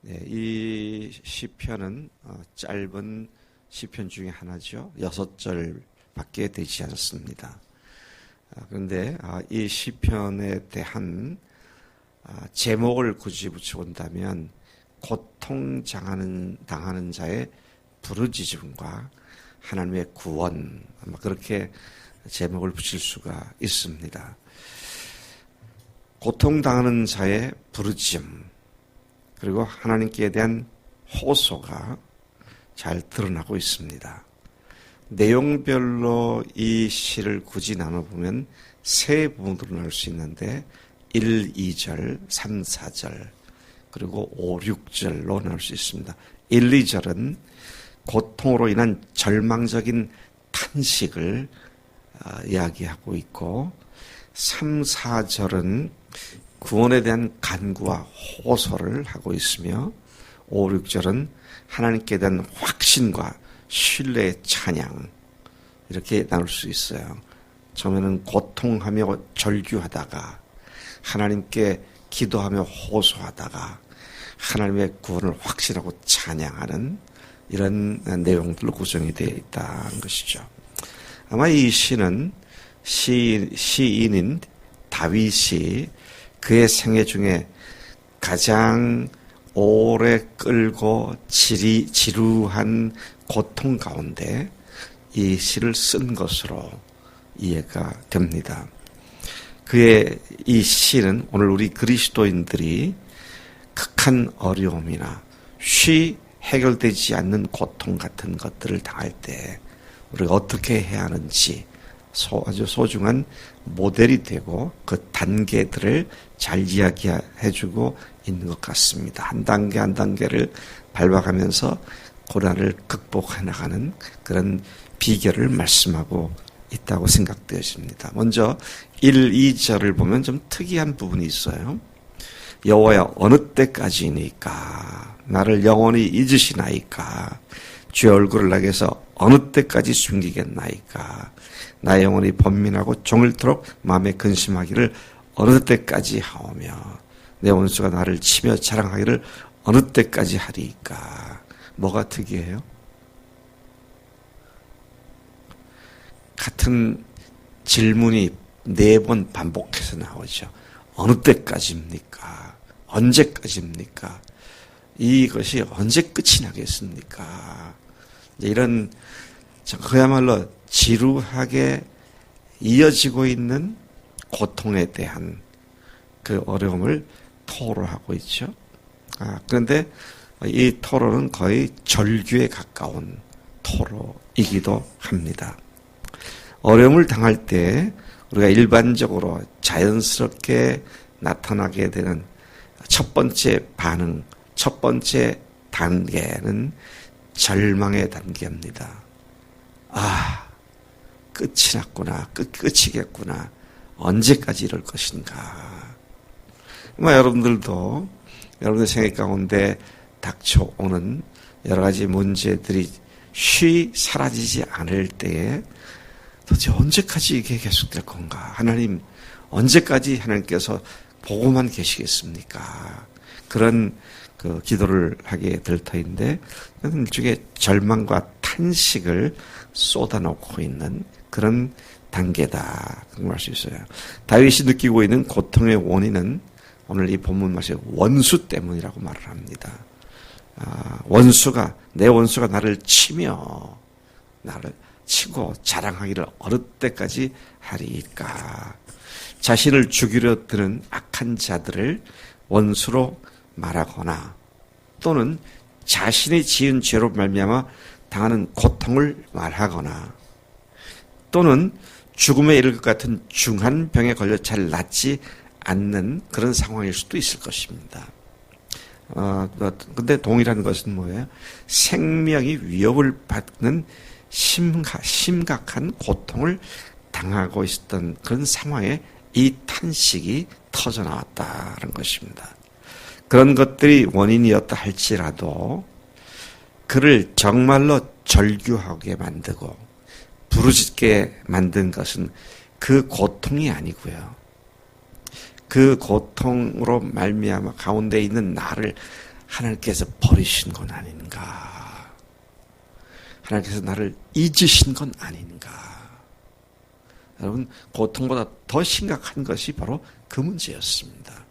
네, 이 시편은 짧은 시편 중에 하나죠. 6절밖에 되지 않습니다. 그런데 이 시편에 대한 제목을 굳이 붙여본다면 당하는 자의 부르짖음과 하나님의 구원, 아마 그렇게 제목을 붙일 수가 있습니다. 고통당하는 자의 부르짖음, 그리고 하나님께 대한 호소가 잘 드러나고 있습니다. 내용별로 이 시를 굳이 나눠보면 세 부분으로 나눌 수 있는데 1, 2절, 3, 4절, 그리고 5, 6절로 나눌 수 있습니다. 1, 2절은 고통으로 인한 절망적인 탄식을 이야기하고 있고, 3, 4절은 구원에 대한 간구와 호소를 하고 있으며, 5, 6절은 하나님께 대한 확신과 신뢰의 찬양, 이렇게 나눌 수 있어요. 처음에는 고통하며 절규하다가 하나님께 기도하며 호소하다가 하나님의 구원을 확신하고 찬양하는 이런 내용들로 구성이 되어 있다는 것이죠. 아마 이 시는 시인인 다윗이 그의 생애 중에 가장 오래 끌고 지루한 고통 가운데 이 시를 쓴 것으로 이해가 됩니다. 그의 이 시는 오늘 우리 그리스도인들이 극한 어려움이나 쉬 해결되지 않는 고통 같은 것들을 당할 때 우리가 어떻게 해야 하는지 아주 소중한 모델이 되고 그 단계들을 잘 이야기해주고 있는 것 같습니다. 한 단계 한 단계를 밟아가면서 고난을 극복해 나가는 그런 비결을 말씀하고 있다고 생각되어집니다. 먼저 1, 2절을 보면 좀 특이한 부분이 있어요. 여호와야 어느 때까지니까 나를 영원히 잊으시나이까 주의 얼굴을 나에게서 어느 때까지 숨기겠나이까 나의 영혼이 번민하고 종일토록 마음에 근심하기를 어느 때까지 하오며 내 원수가 나를 치며 자랑하기를 어느 때까지 하리이까. 뭐가 특이해요? 같은 질문이 4번 반복해서 나오죠. 어느 때까지입니까? 언제까지입니까? 이것이 언제 끝이 나겠습니까? 이런 그야말로 지루하게 이어지고 있는 고통에 대한 그 어려움을 토로하고 있죠. 그런데 이 토로는 거의 절규에 가까운 토로이기도 합니다. 어려움을 당할 때 우리가 일반적으로 자연스럽게 나타나게 되는 첫 번째 반응, 첫 번째 단계는 절망의 단계입니다. 끝이 났구나. 끝이겠구나. 언제까지 이럴 것인가. 여러분들도 여러분의 생애 가운데 닥쳐오는 여러 가지 문제들이 쉬 사라지지 않을 때에 도대체 언제까지 이게 계속될 건가? 하나님, 언제까지 하나님께서 보고만 계시겠습니까? 그런 기도를 하게 될 터인데, 일종의 절망과 탄식을 쏟아놓고 있는 그런 단계다. 그런 걸 할 수 있어요. 다윗이 느끼고 있는 고통의 원인은 오늘 이 본문 말씀에 원수 때문이라고 말을 합니다. 내 원수가 나를 치고 자랑하기를 어느 때까지 하리이까. 자신을 죽이려 드는 악한 자들을 원수로 말하거나 또는 자신이 지은 죄로 말미암아 당하는 고통을 말하거나 또는 죽음에 이를 것 같은 중한 병에 걸려 잘 낫지 않는 그런 상황일 수도 있을 것입니다. 근데 동일한 것은 뭐예요? 생명이 위협을 받는 심각한 고통을 당하고 있었던 그런 상황에 이 탄식이 터져 나왔다는 것입니다. 그런 것들이 원인이었다 할지라도 그를 정말로 절규하게 만들고 부르짖게 만든 것은 그 고통이 아니고요. 그 고통으로 말미암아 가운데 있는 나를 하나님께서 버리신 건 아닌가? 하나님께서 나를 잊으신 건 아닌가? 여러분, 고통보다 더 심각한 것이 바로 그 문제였습니다.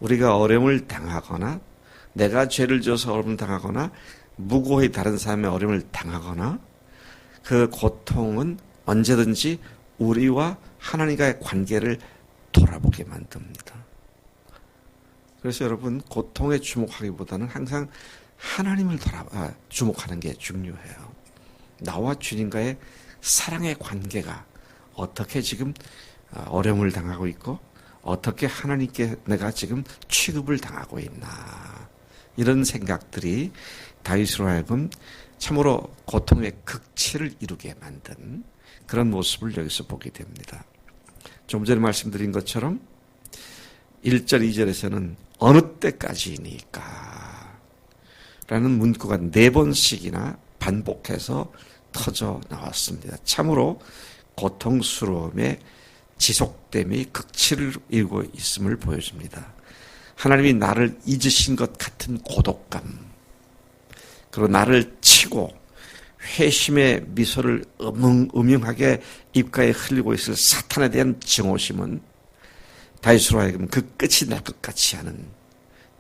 우리가 어려움을 당하거나 내가 죄를 지어서 어려움을 당하거나 무고히 다른 사람의 어려움을 당하거나 그 고통은 언제든지 우리와 하나님과의 관계를 돌아보게 만듭니다. 그래서 여러분, 고통에 주목하기보다는 항상 하나님을 주목하는 게 중요해요. 나와 주님과의 사랑의 관계가 어떻게 지금 어려움을 당하고 있고 어떻게 하나님께 내가 지금 취급을 당하고 있나, 이런 생각들이 다윗으로 하여금 참으로 고통의 극치를 이루게 만든 그런 모습을 여기서 보게 됩니다. 좀 전에 말씀드린 것처럼 1절, 2절에서는 어느 때까지니까 라는 문구가 4번씩이나 반복해서 터져 나왔습니다. 참으로 고통스러움의 지속됨이 극치를 이루고 있음을 보여줍니다. 하나님이 나를 잊으신 것 같은 고독감, 그리고 나를 치고 회심의 미소를 음흉하게 입가에 흘리고 있을 사탄에 대한 증오심은 다윗으로 하여금 그 끝이 날 것 같이 하는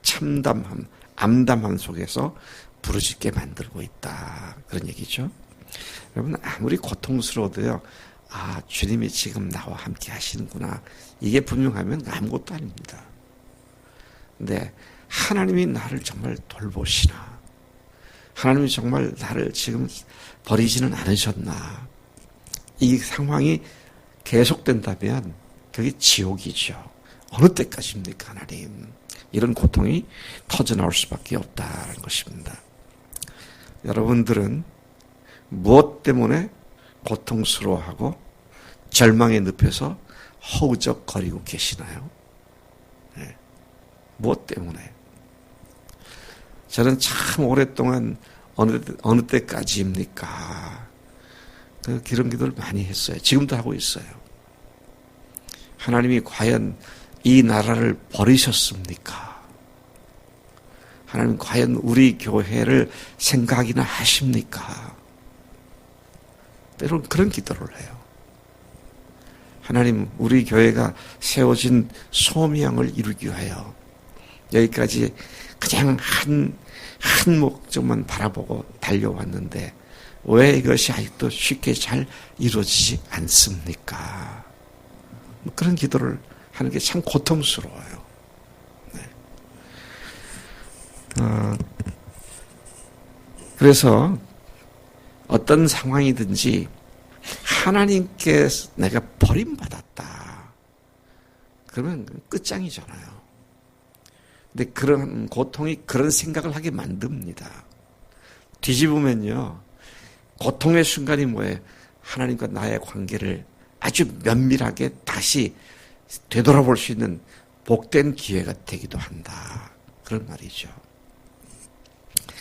참담함, 암담함 속에서 부르짖게 만들고 있다, 그런 얘기죠. 여러분, 아무리 고통스러워도요, 주님이 지금 나와 함께 하시는구나, 이게 분명하면 아무것도 아닙니다. 근데 하나님이 나를 정말 돌보시나, 하나님이 정말 나를 지금 버리지는 않으셨나, 이 상황이 계속된다면 그게 지옥이죠. 어느 때까지입니까, 하나님? 이런 고통이 터져나올 수밖에 없다는 것입니다. 여러분들은 무엇 때문에 고통스러워하고 절망의 늪에서 허우적거리고 계시나요? 네. 무엇 때문에? 저는 참 오랫동안 어느 때까지입니까? 그런 기도를 많이 했어요. 지금도 하고 있어요. 하나님이 과연 이 나라를 버리셨습니까? 하나님 과연 우리 교회를 생각이나 하십니까? 때로는 그런 기도를 해요. 하나님, 우리 교회가 세워진 소명을 이루기 위하여 여기까지 그냥 한 목적만 바라보고 달려왔는데 왜 이것이 아직도 쉽게 잘 이루어지지 않습니까? 그런 기도를 하는 게 참 고통스러워요. 네. 그래서 어떤 상황이든지 하나님께 내가 버림받았다, 그러면 끝장이잖아요. 근데 그런 고통이 그런 생각을 하게 만듭니다. 뒤집으면요, 고통의 순간이 뭐예요? 하나님과 나의 관계를 아주 면밀하게 다시 되돌아볼 수 있는 복된 기회가 되기도 한다, 그런 말이죠.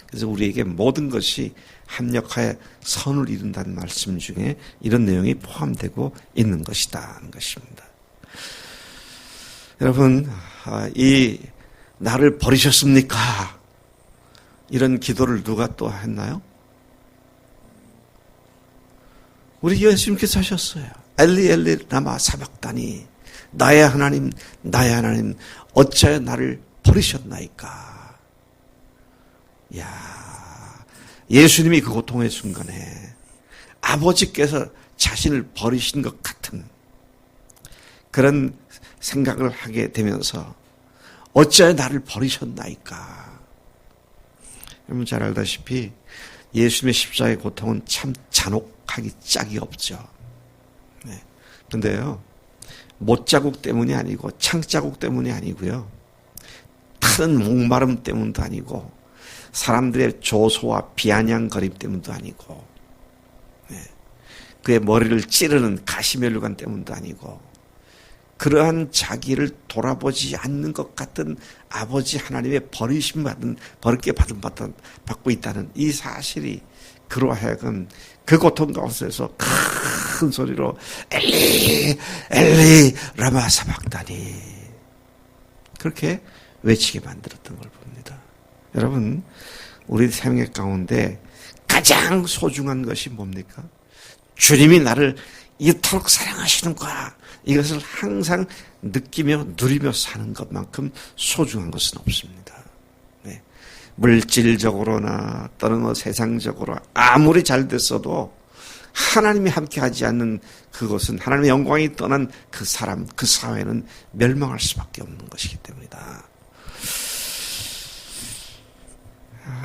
그래서 우리에게 모든 것이 합력하여 선을 이룬다는 말씀 중에 이런 내용이 포함되고 있는 것이다 하는 것입니다. 여러분, 이 나를 버리셨습니까? 이런 기도를 누가 또 했나요? 우리 예수님께서 하셨어요. 엘리 엘리 라마 사박다니, 나의 하나님 어찌하여 나를 버리셨나이까. 야, 예수님이 그 고통의 순간에 아버지께서 자신을 버리신 것 같은 그런 생각을 하게 되면서 어찌하여 나를 버리셨나이까. 여러분 잘 알다시피 예수님의 십자가의 고통은 참 잔혹하기 짝이 없죠. 네. 근데요, 못자국 때문이 아니고 창자국 때문이 아니고요, 타는 목마름 때문도 아니고 사람들의 조소와 비아냥거림 때문도 아니고, 네, 그의 머리를 찌르는 가시면류관 때문도 아니고, 그러한 자기를 돌아보지 않는 것 같은 아버지 하나님의 버릇게 받고 있다는 이 사실이 그로 하여금 그 고통 가운데서 큰 소리로 엘리 엘리 라마 사박다니 그렇게 외치게 만들었던 걸 봅니다. 여러분, 우리 생애 가운데 가장 소중한 것이 뭡니까? 주님이 나를 이토록 사랑하시는구나. 이것을 항상 느끼며 누리며 사는 것만큼 소중한 것은 없습니다. 네. 물질적으로나 또는 뭐 세상적으로 아무리 잘 됐어도 하나님이 함께하지 않는 그것은, 하나님의 영광이 떠난 그 사람, 그 사회는 멸망할 수밖에 없는 것이기 때문이다.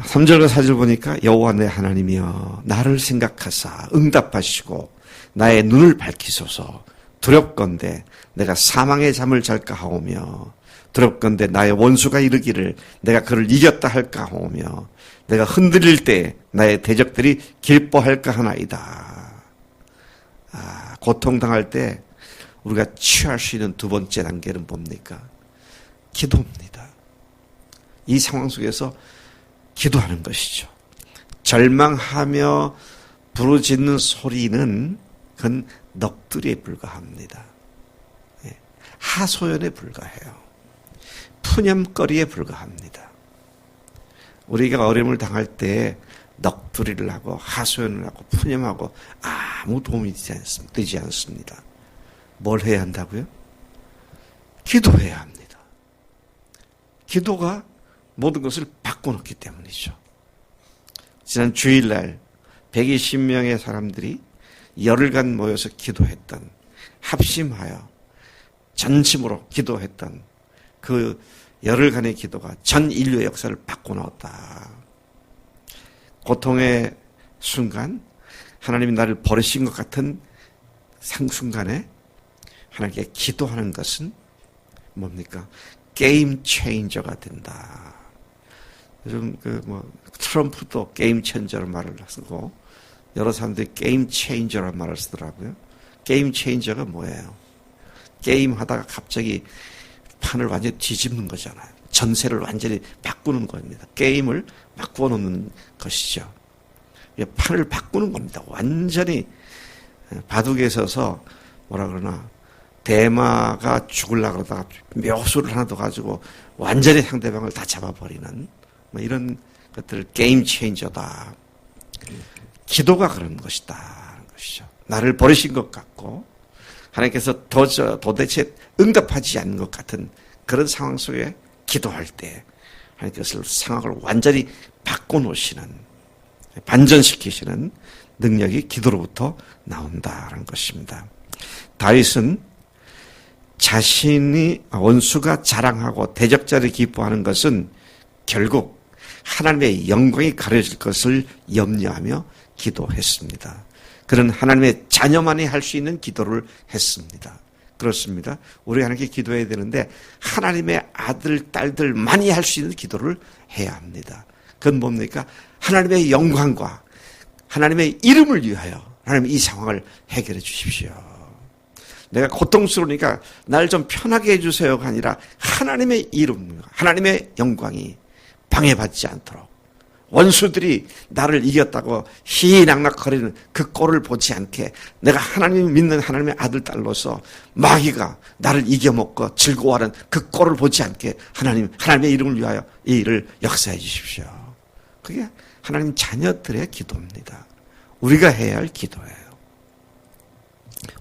3절과 4절 보니까 여호와 내 하나님이여 나를 생각하사 응답하시고 나의 눈을 밝히소서. 두렵건대 내가 사망의 잠을 잘까 하오며 두렵건대 나의 원수가 이르기를 내가 그를 이겼다 할까 하오며 내가 흔들릴 때 나의 대적들이 기뻐할까 하나이다. 고통당할 때 우리가 취할 수 있는 두 번째 단계는 뭡니까? 기도입니다. 이 상황 속에서 기도하는 것이죠. 절망하며 부르짖는 소리는 그건 넋두리에 불과합니다. 하소연에 불과해요. 푸념거리에 불과합니다. 우리가 어려움을 당할 때 넋두리를 하고 하소연을 하고 푸념하고 아무 도움이 되지 않습니다. 뭘 해야 한다고요? 기도해야 합니다. 기도가 모든 것을 바꿔놓기 때문이죠. 지난 주일날 120명의 사람들이 열흘간 모여서 기도했던, 합심하여 전심으로 기도했던 그 열흘간의 기도가 전 인류의 역사를 바꿔놓았다. 고통의 순간, 하나님이 나를 버리신 것 같은 상순간에 하나님께 기도하는 것은 뭡니까? 게임 체인저가 된다. 요즘 트럼프도 게임 체인저라는 말을 쓰고 여러 사람들이 게임 체인저라는 말을 쓰더라고요. 게임 체인저가 뭐예요? 게임 하다가 갑자기 판을 완전히 뒤집는 거잖아요. 전세를 완전히 바꾸는 겁니다. 게임을 바꾸어 놓는 것이죠. 판을 바꾸는 겁니다. 완전히 바둑에 서서 뭐라 그러나 대마가 죽으려고 그러다가 묘수를 하나 더 가지고 완전히 상대방을 다 잡아버리는 뭐 이런 것들을 게임 체인저다. 기도가 그런 것이다. 것이죠. 나를 버리신 것 같고 하나님께서 도대체 응답하지 않는 것 같은 그런 상황 속에 기도할 때 하나님께서 상황을 완전히 바꿔놓으시는, 반전시키시는 능력이 기도로부터 나온다는 것입니다. 다윗은 자신이 원수가 자랑하고 대적자를 기뻐하는 것은 결국 하나님의 영광이 가려질 것을 염려하며 기도했습니다. 그는 하나님의 자녀만이 할 수 있는 기도를 했습니다. 그렇습니다. 우리가 하나님께 기도해야 되는데 하나님의 아들, 딸들만이 할 수 있는 기도를 해야 합니다. 그건 뭡니까? 하나님의 영광과 하나님의 이름을 위하여 하나님 이 상황을 해결해 주십시오. 내가 고통스러우니까 날 좀 편하게 해주세요가 아니라 하나님의 이름, 하나님의 영광이 방해받지 않도록 원수들이 나를 이겼다고 희낙낙거리는 그 꼴을 보지 않게 내가 하나님을 믿는 하나님의 아들, 딸로서 마귀가 나를 이겨먹고 즐거워하는 그 꼴을 보지 않게 하나님의 이름을 위하여 이 일을 역사해 주십시오. 그게 하나님 자녀들의 기도입니다. 우리가 해야 할 기도예요.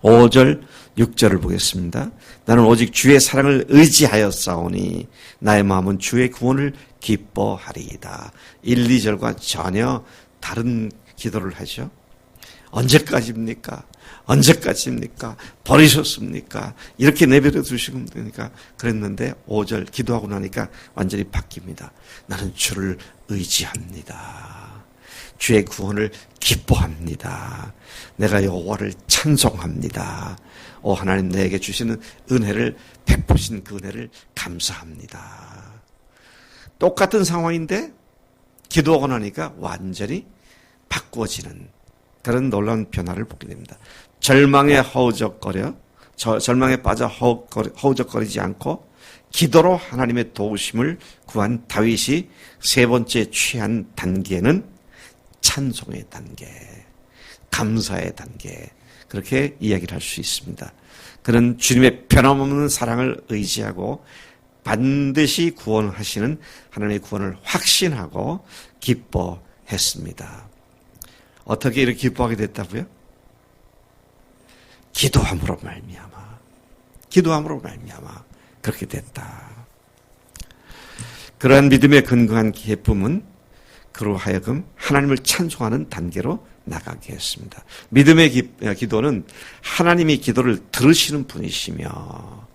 5절, 6절을 보겠습니다. 나는 오직 주의 사랑을 의지하여 싸우니 나의 마음은 주의 구원을 기뻐하리이다. 1, 2절과 전혀 다른 기도를 하죠. 언제까지입니까? 언제까지입니까? 버리셨습니까? 이렇게 내버려 두시면 되니까 그랬는데 5절 기도하고 나니까 완전히 바뀝니다. 나는 주를 의지합니다. 주의 구원을 기뻐합니다. 내가 여호와를 찬송합니다. 오 하나님, 내게 주시는 은혜를, 베푸신 그 은혜를 감사합니다. 똑같은 상황인데 기도하고 나니까 완전히 바꾸어지는 그런 놀라운 변화를 보게 됩니다. 절망에 빠져 허우적거리지 않고 기도로 하나님의 도우심을 구한 다윗이 세 번째 취한 단계는 찬송의 단계, 감사의 단계, 그렇게 이야기를 할 수 있습니다. 그는 주님의 변함없는 사랑을 의지하고 반드시 구원하시는 하나님의 구원을 확신하고 기뻐했습니다. 어떻게 이렇게 기뻐하게 됐다고요? 기도함으로 말미암아. 기도함으로 말미암아 그렇게 됐다. 그러한 믿음에 근거한 기쁨은 그로 하여금 하나님을 찬송하는 단계로 나가게 했습니다. 믿음의 기도는 하나님이 기도를 들으시는 분이시며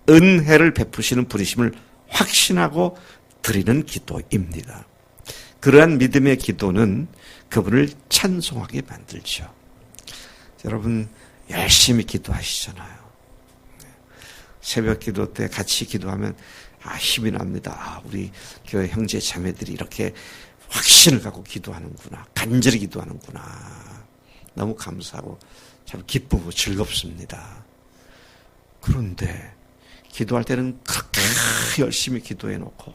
은혜를 베푸시는 분이심을 확신하고 드리는 기도입니다. 그러한 믿음의 기도는 그분을 찬송하게 만들죠. 여러분 열심히 기도하시잖아요. 새벽 기도 때 같이 기도하면 힘이 납니다. 우리 교회 형제 자매들이 이렇게 확신을 갖고 기도하는구나. 간절히 기도하는구나. 너무 감사하고 참 기쁘고 즐겁습니다. 그런데 기도할 때는 그렇게 열심히 기도해 놓고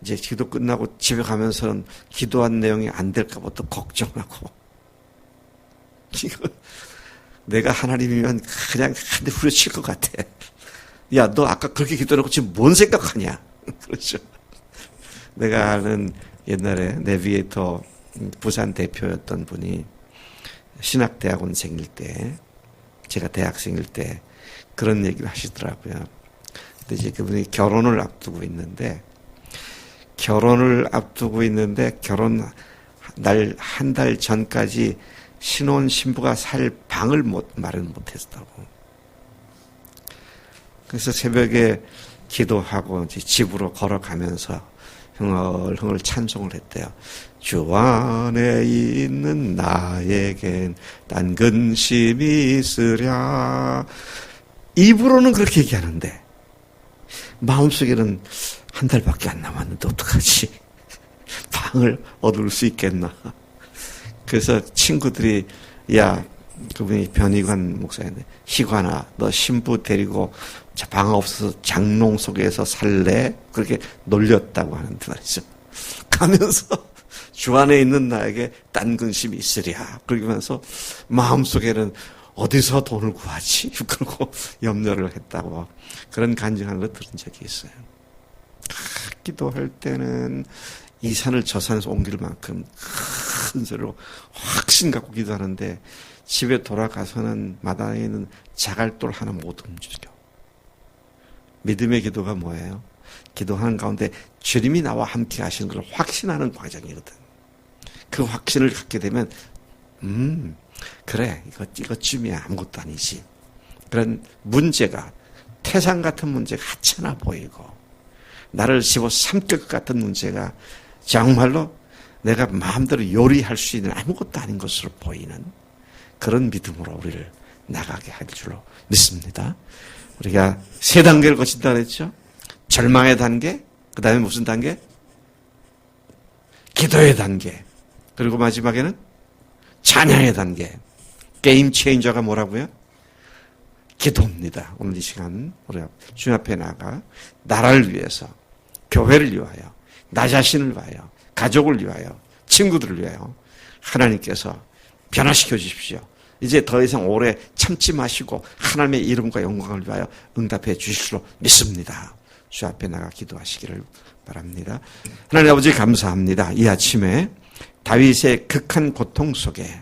이제 기도 끝나고 집에 가면서는 기도한 내용이 안 될까 봐 또 걱정하고 이거 내가 하나님이면 그냥 한 대 후려칠 것 같아. 야, 너 아까 그렇게 기도해놓고 지금 뭔 생각하냐? 그렇죠. 내가 아는 옛날에 내비게이터 부산 대표였던 분이 신학대학원생일 때, 제가 대학생일 때 그런 얘기를 하시더라고요. 근데 이제 그분이 결혼을 앞두고 있는데 결혼 날 한 달 전까지 신혼 신부가 살 방을 마련 못했다고. 그래서 새벽에 기도하고 이제 집으로 걸어가면서 흥얼흥얼 찬송을 했대요. 주 안에 있는 나에겐 딴 근심이 있으랴. 입으로는 그렇게 얘기하는데 마음속에는 한 달밖에 안 남았는데 어떡하지? 방을 얻을 수 있겠나? 그래서 친구들이 야, 그분이 변희관 목사인데 희관아, 너 신부 데리고 방 없어서 장롱 속에서 살래? 그렇게 놀렸다고 하는데 말이죠. 가면서 주 안에 있는 나에게 딴 근심이 있으랴. 그러면서 마음속에는 어디서 돈을 구하지? 그러고 염려를 했다고 그런 간증한 거 들은 적이 있어요. 기도할 때는 이 산을 저 산에서 옮길 만큼 큰 소리로 확신 갖고 기도하는데 집에 돌아가서는 마당에 있는 자갈돌 하나 못 움직여. 믿음의 기도가 뭐예요? 기도하는 가운데 주님이 나와 함께 하시는 걸 확신하는 과정이거든. 그 확신을 갖게 되면 그래 이것쯤이야 아무것도 아니지. 그런 문제가 태산 같은 문제가 하찮아 보이고 나를 집어삼킬 것 같은 문제가 정말로 내가 마음대로 요리할 수 있는 아무것도 아닌 것으로 보이는 그런 믿음으로 우리를 나가게 할 줄로 믿습니다. 우리가 세 단계를 거친다 그랬죠. 절망의 단계, 그 다음에 무슨 단계? 기도의 단계, 그리고 마지막에는 찬양의 단계. 게임 체인저가 뭐라고요? 기도입니다. 오늘 이 시간 우리가 주님 앞에 나가 나라를 위해서, 교회를 위하여, 나 자신을 위하여, 가족을 위하여, 친구들을 위하여 하나님께서 변화시켜 주십시오. 이제 더 이상 오래 참지 마시고 하나님의 이름과 영광을 위하여 응답해 주실 줄 믿습니다. 주 앞에 나가 기도하시기를 바랍니다. 하나님 아버지 감사합니다. 이 아침에 다윗의 극한 고통 속에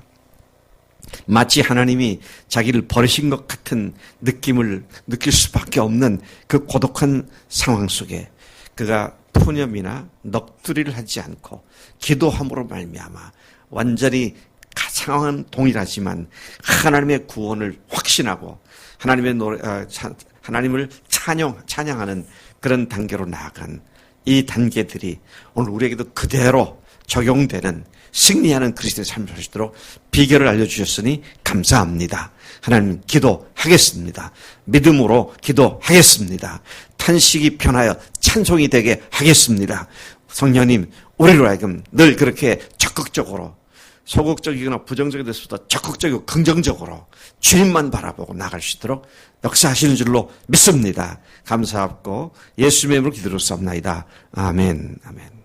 마치 하나님이 자기를 버리신 것 같은 느낌을 느낄 수밖에 없는 그 고독한 상황 속에 그가 푸념이나 넋두리를 하지 않고 기도함으로 말미암아 완전히 상황은 동일하지만 하나님의 구원을 확신하고 하나님을 찬양하는 그런 단계로 나아간 이 단계들이 오늘 우리에게도 그대로 적용되는 승리하는 그리스도의 삶을 살 수 있도록 비결을 알려주셨으니 감사합니다. 하나님 기도하겠습니다. 믿음으로 기도하겠습니다. 탄식이 편하여 찬송이 되게 하겠습니다. 성령님 우리로 하여금 늘 그렇게 적극적으로 소극적이거나 부정적인 데서보다 적극적이고 긍정적으로 주님만 바라보고 나갈 수 있도록 역사하시는 줄로 믿습니다. 감사하고 예수님의 이름으로 기도를 쌉나이다. 아멘. 아멘.